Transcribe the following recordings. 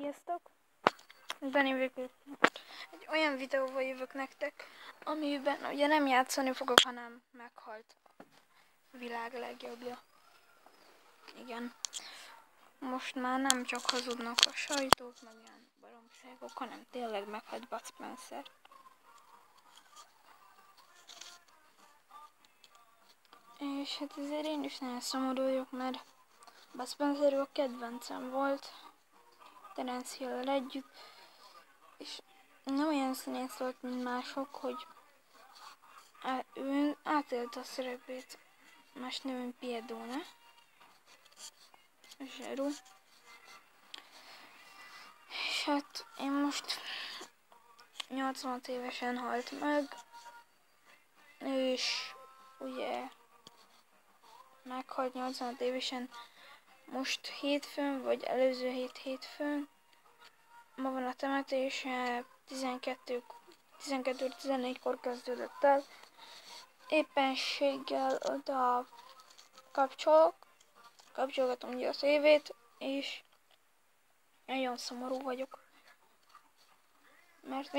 Sziasztok! Egy olyan videóval jövök nektek, amiben ugye nem játszani fogok, hanem meghalt a világ legjobbja. Igen. Most már nem csak hazudnak a sajtók, meg ilyen baromságok, hanem tényleg meghalt Bud Spencer. És hát ezért én is nagyon szomorú vagyok, mert Bud Spencer a kedvencem volt, Terence Hill-lel együtt, és nem olyan színész volt, mint mások, hogy ő átélte a szerepét, más nevén Piedone, zsarú. És hát én most 86 évesen halt meg, és ugye meghalt 86 évesen most hétfőn, vagy előző hétfőn. Ma van a temetése, 12-14-kor kezdődött el. Éppenséggel oda kapcsolgatom ugye a tévét, és nagyon szomorú vagyok. Mert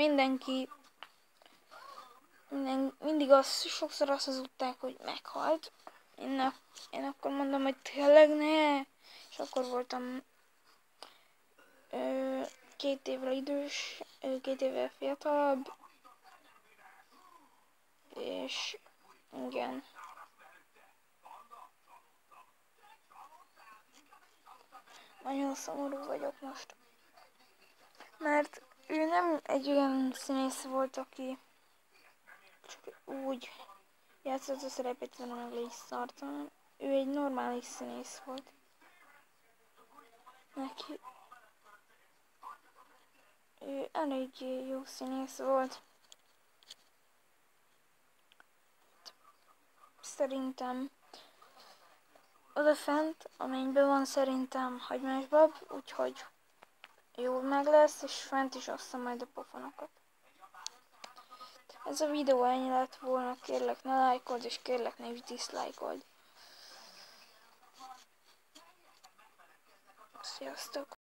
mindig sokszor azt hazudták, hogy meghalt. Én akkor mondom, hogy tényleg ne. És akkor voltam 2 évvel idős, 2 évvel fiatalabb. És igen. Nagyon szomorú vagyok most. Mert ő nem egy olyan színész volt, aki csak úgy játszott a szerepét, hanem meg le is szart, hanem ő egy normális színész volt. Ő elég jó színész volt. Szerintem odafent a mennyben van szerintem hagymásbab, úgyhogy jól meg lesz, és fent is osszam majd a pofonokat. Ez a videó ennyi lett volna, kérlek ne lájkold, és kérlek ne is diszlájkold. Sziasztok!